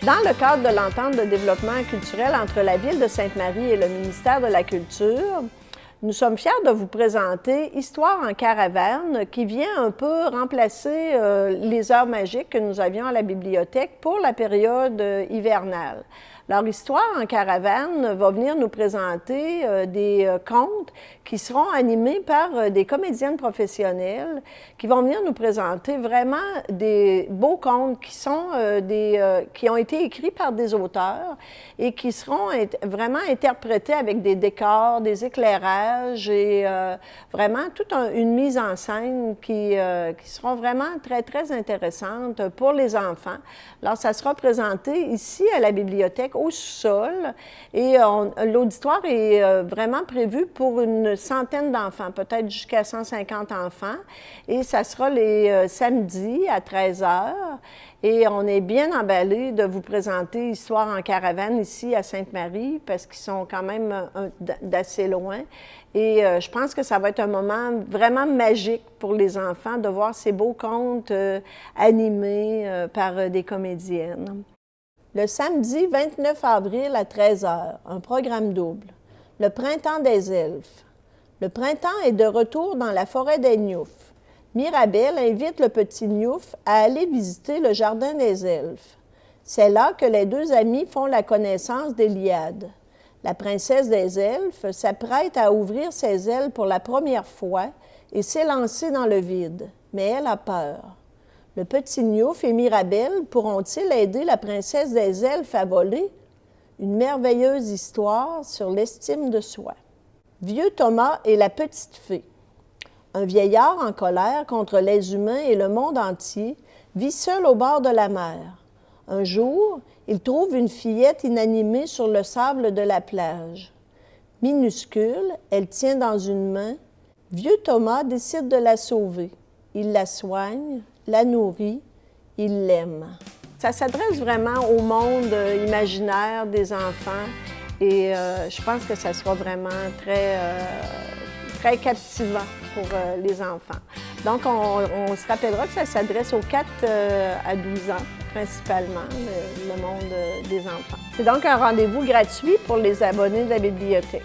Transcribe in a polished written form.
Dans le cadre de l'entente de développement culturel entre la Ville de Sainte-Marie et le ministère de la Culture, nous sommes fiers de vous présenter Histoire en caravane qui vient un peu remplacer les heures magiques que nous avions à la bibliothèque pour la période hivernale. Alors, Histoire en caravane va venir nous présenter des contes qui seront animés par des comédiennes professionnelles qui vont venir nous présenter vraiment des beaux contes qui sont qui ont été écrits par des auteurs et qui seront vraiment interprétés avec des décors, des éclairages et vraiment toute une mise en scène qui seront vraiment très, très intéressantes pour les enfants. Alors, ça sera présenté ici à la bibliothèque au sous-sol et l'auditoire est vraiment prévu pour une centaine d'enfants, peut-être jusqu'à 150 enfants. Et ça sera les samedis à 13 h. Et on est bien emballés de vous présenter Histoire en caravane ici à Sainte-Marie parce qu'ils sont quand même d'assez loin. Et je pense que ça va être un moment vraiment magique pour les enfants de voir ces beaux contes animés par des comédiennes. Le samedi 29 avril à 13 h, un programme double. Le printemps des elfes. Le printemps est de retour dans la forêt des Gnoufs. Mirabelle invite le petit Gnouf à aller visiter le jardin des elfes. C'est là que les deux amis font la connaissance d'Eliade. La princesse des elfes s'apprête à ouvrir ses ailes pour la première fois et s'élancer dans le vide, mais elle a peur. Le petit Gnouf et Mirabelle pourront-ils aider la princesse des elfes à voler? Une merveilleuse histoire sur l'estime de soi. Vieux Thomas et la petite fée. Un vieillard en colère contre les humains et le monde entier vit seul au bord de la mer. Un jour, il trouve une fillette inanimée sur le sable de la plage. Minuscule, elle tient dans une main. Vieux Thomas décide de la sauver. Il la soigne, la nourrit, il l'aime. Ça s'adresse vraiment au monde imaginaire des enfants et je pense que ça sera vraiment très captivant pour les enfants. Donc, on se rappellera que ça s'adresse aux 4 à 12 ans, principalement, le monde des enfants. C'est donc un rendez-vous gratuit pour les abonnés de la bibliothèque.